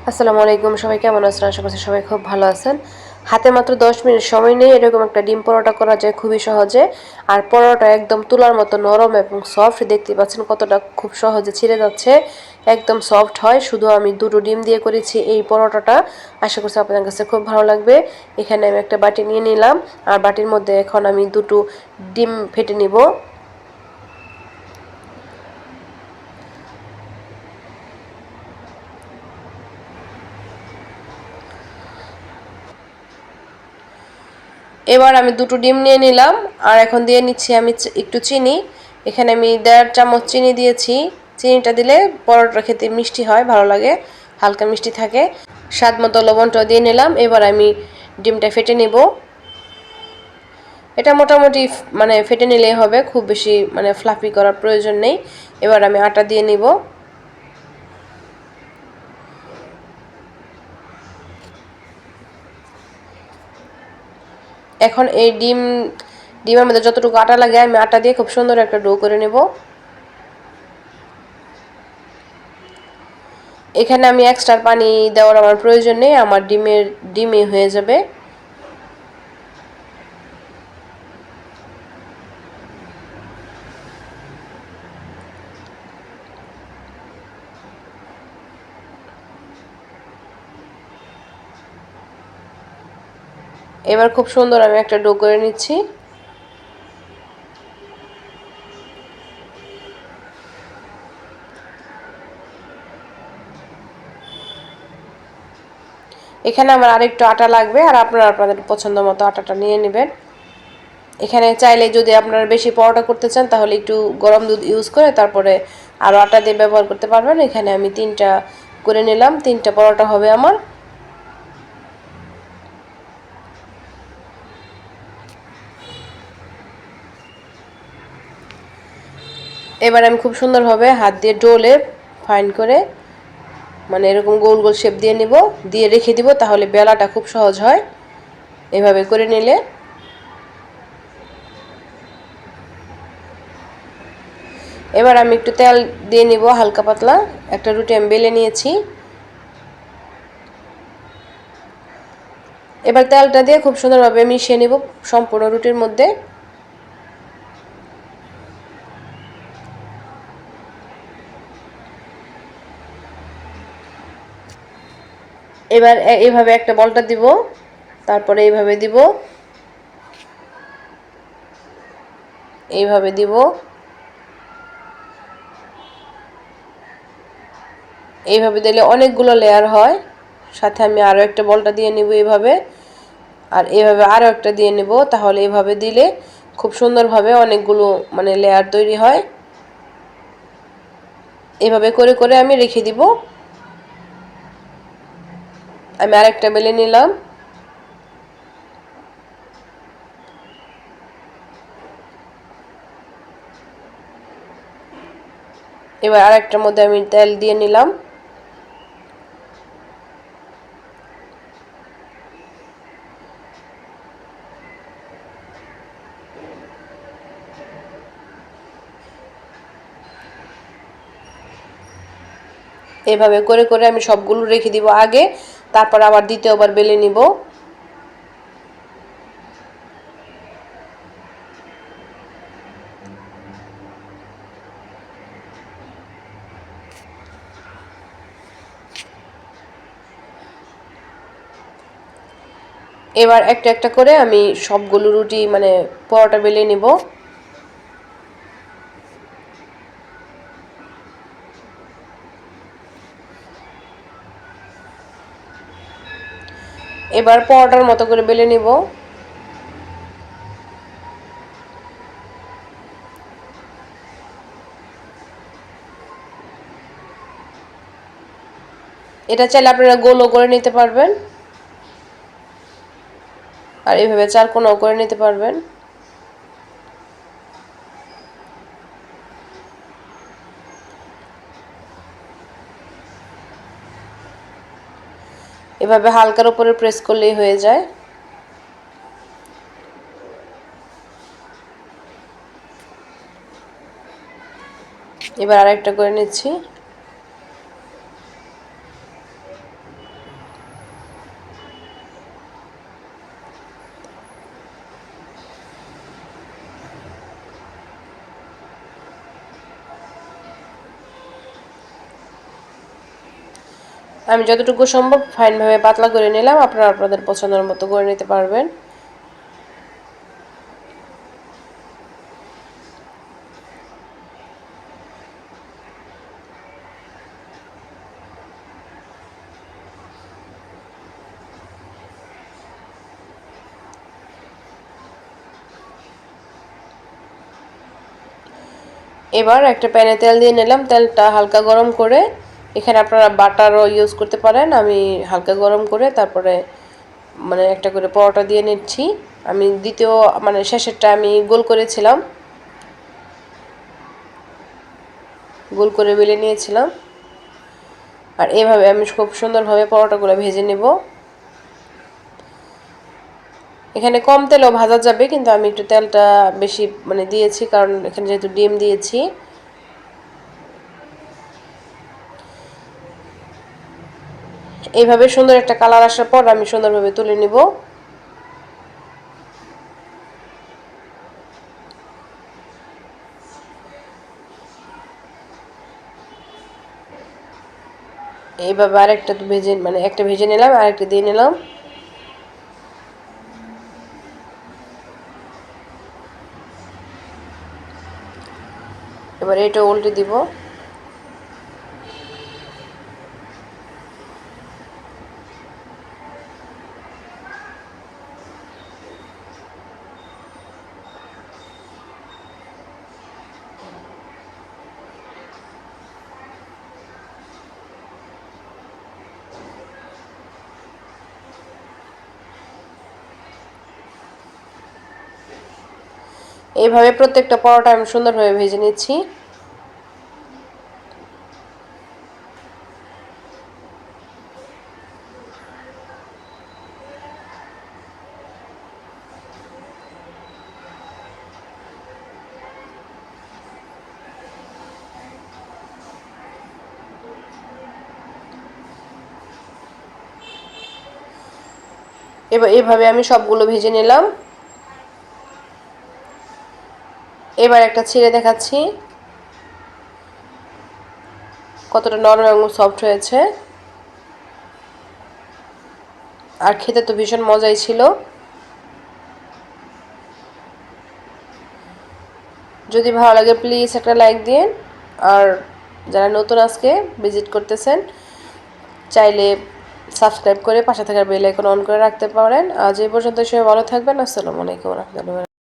আসসালামু আলাইকুম, সবাই কেমন আছেন? আশা করছি সবাই খুব ভালো আছেন। হাতে মাত্র ১০ মিনিট সময় নিয়ে এরকম একটা ডিম পরোটা করা যায় খুবই সহজে। আর পরোটা একদম তুলার মতো নরম এবং সফট, দেখতে পাচ্ছেন কতটা খুব সহজে ছিঁড়ে যাচ্ছে, একদম সফট হয়। শুধু আমি দুটো ডিম দিয়ে করেছি এই পরোটাটা। আশা করছি আপনাদের কাছে খুব ভালো লাগবে। এখানে আমি একটা বাটি নিয়ে নিলাম, আর বাটির মধ্যে এখন আমি দুটো ডিম ফেটে নিব। এবার আমি দুটো ডিম নিয়ে নিলাম, আর এখন দিয়ে নিচ্ছি আমি একটু চিনি। এখানে আমি ১.৫ চামচ চিনি দিয়েছি। চিনিটা দিলে পরোটা খেতে মিষ্টি হয়, ভালো লাগে, হালকা মিষ্টি থাকে। স্বাদ মতো লবণটাও দিয়ে নিলাম। এবার আমি ডিমটা ফেটে নিব। এটা মোটামুটি মানে ফেটে নিলেই হবে, খুব বেশি মানে ফ্লাফি করার প্রয়োজন নেই। এবার আমি আটা দিয়ে নিব। এখন এই ডিমের মধ্যে যতটুকু আটা লাগে আমি আটা দিয়ে খুব সুন্দর একটা ডো করে নেব। এখানে আমি এক্সট্রা পানি দেওয়ার আমার প্রয়োজন নেই, আমার ডিমে হয়ে যাবে। এবার খুব সুন্দর আমি একটা ডো করে নিচ্ছি। এখানে আমার আরেকটু আটা লাগবে, আর আপনারা আপনাদের পছন্দ মতো আটাটা নিয়ে নেবেন। এখানে চাইলে যদি আপনারা বেশি পরোটা করতে চান তাহলে একটু গরম দুধ ইউজ করে তারপরে আরও আটা দিয়ে ব্যবহার করতে পারবেন। এখানে আমি 3টা করে নিলাম, 3টা পরোটা হবে আমার। এবার আমি খুব সুন্দরভাবে হাত দিয়ে ডোলে ফাইন করে মানে এরকম গোল গোল শেপ দিয়ে নিব, দিয়ে রেখে দিব, তাহলে বেলাটা খুব সহজ হয় এভাবে করে নিলে। এবার আমি একটু তেল দিয়ে নিব হালকা পাতলা। একটা রুটি আমি বেলে নিয়েছি। এবার তেলটা দিয়ে খুব সুন্দরভাবে মিশিয়ে নিব সম্পূর্ণ রুটির মধ্যে। এবার এইভাবে একটা বলটা দিব, তারপরে এইভাবে দিব, এইভাবে দিব, এইভাবে দিলে অনেকগুলো লেয়ার হয়। সাথে আমি আরও একটা বলটা দিয়ে নিব এইভাবে, আর এইভাবে আরও একটা দিয়ে নেব। তাহলে এইভাবে দিলে খুব সুন্দরভাবে অনেকগুলো মানে লেয়ার তৈরি হয়। এভাবে করে করে আমি রেখে দিব। আমি আরেকটা বেলে নিলাম। এবার আরেকটার মধ্যে আমি তেল দিয়ে নিলাম। এভাবে করে করে আমি সবগুলো রেখে দিব আগে, তারপর আবার দ্বিতীয়বার বেলে নিব। এবার একটা একটা করে আমি সবগুলো রুটি মানে পরোটা বেলে নিব। এবার পরোটার মতো করে বেলে নিব। এটা চাইলে আপনারা গোলও করে নিতে পারবেন, আর এইভাবে চারকোনাও করে নিতে পারবেন। এভাবে হালকার উপরে প্রেস করলেই হয়ে যায়। এবার আরেকটা করে নিচ্ছি। আমি যতটুকু সম্ভব ফাইনভাবে পাতলা করে নিলাম, আপনারা আপনাদের পছন্দের মতো করে নিতে পারবেন। এবার একটা প্যানে তেল দিয়ে নিলাম, তেলটা হালকা গরম করে এখানে আপনারা বাটারও ইউজ করতে পারেন। আমি হালকা গরম করে তারপরে মানে একটা করে পরোটা দিয়ে নিচ্ছি। আমি দ্বিতীয় মানে শেষেরটা আমি গোল করেছিলাম, গোল করে বেলে নিয়েছিলাম। আর এভাবে আমি খুব সুন্দরভাবে পরোটাগুলো ভেজে নেব। এখানে কম তেলও ভাজা যাবে, কিন্তু আমি একটু তেলটা বেশি মানে দিয়েছি, কারণ এখানে যেহেতু ডিম দিয়েছি। এইভাবে সুন্দর একটা কালার আসার পর আমি সুন্দরভাবে তুলে নিব। এইভাবে আরেকটা ভেজে মানে একটা ভেজে নিলাম, আরেকটা দিয়ে নিলাম। এবার এটা উল্টে দিব। এইভাবে প্রত্যেকটা পরোটা আমি সুন্দরভাবে ভেজে নিচ্ছি। এবার এভাবে আমি সবগুলো ভেজে নিলাম। এবার একটা ছিঁড়ে দেখাচ্ছি কতটা নরম এবং সফট হয়েছে। আর খেতে তো ভীষণ মজাই ছিল। যদি ভালো লাগে প্লিজ একটা লাইক দিন। আর যারা নতুন আজকে ভিজিট করতেছেন, চাইলে সাবস্ক্রাইব করে পাশে থাকা বেল আইকন অন করে রাখতে পারেন। আজ এই পর্যন্ত সবাই ভালো থাকবেন। আসসালামু আলাইকুম ওয়া রাহমাতুল্লাহি।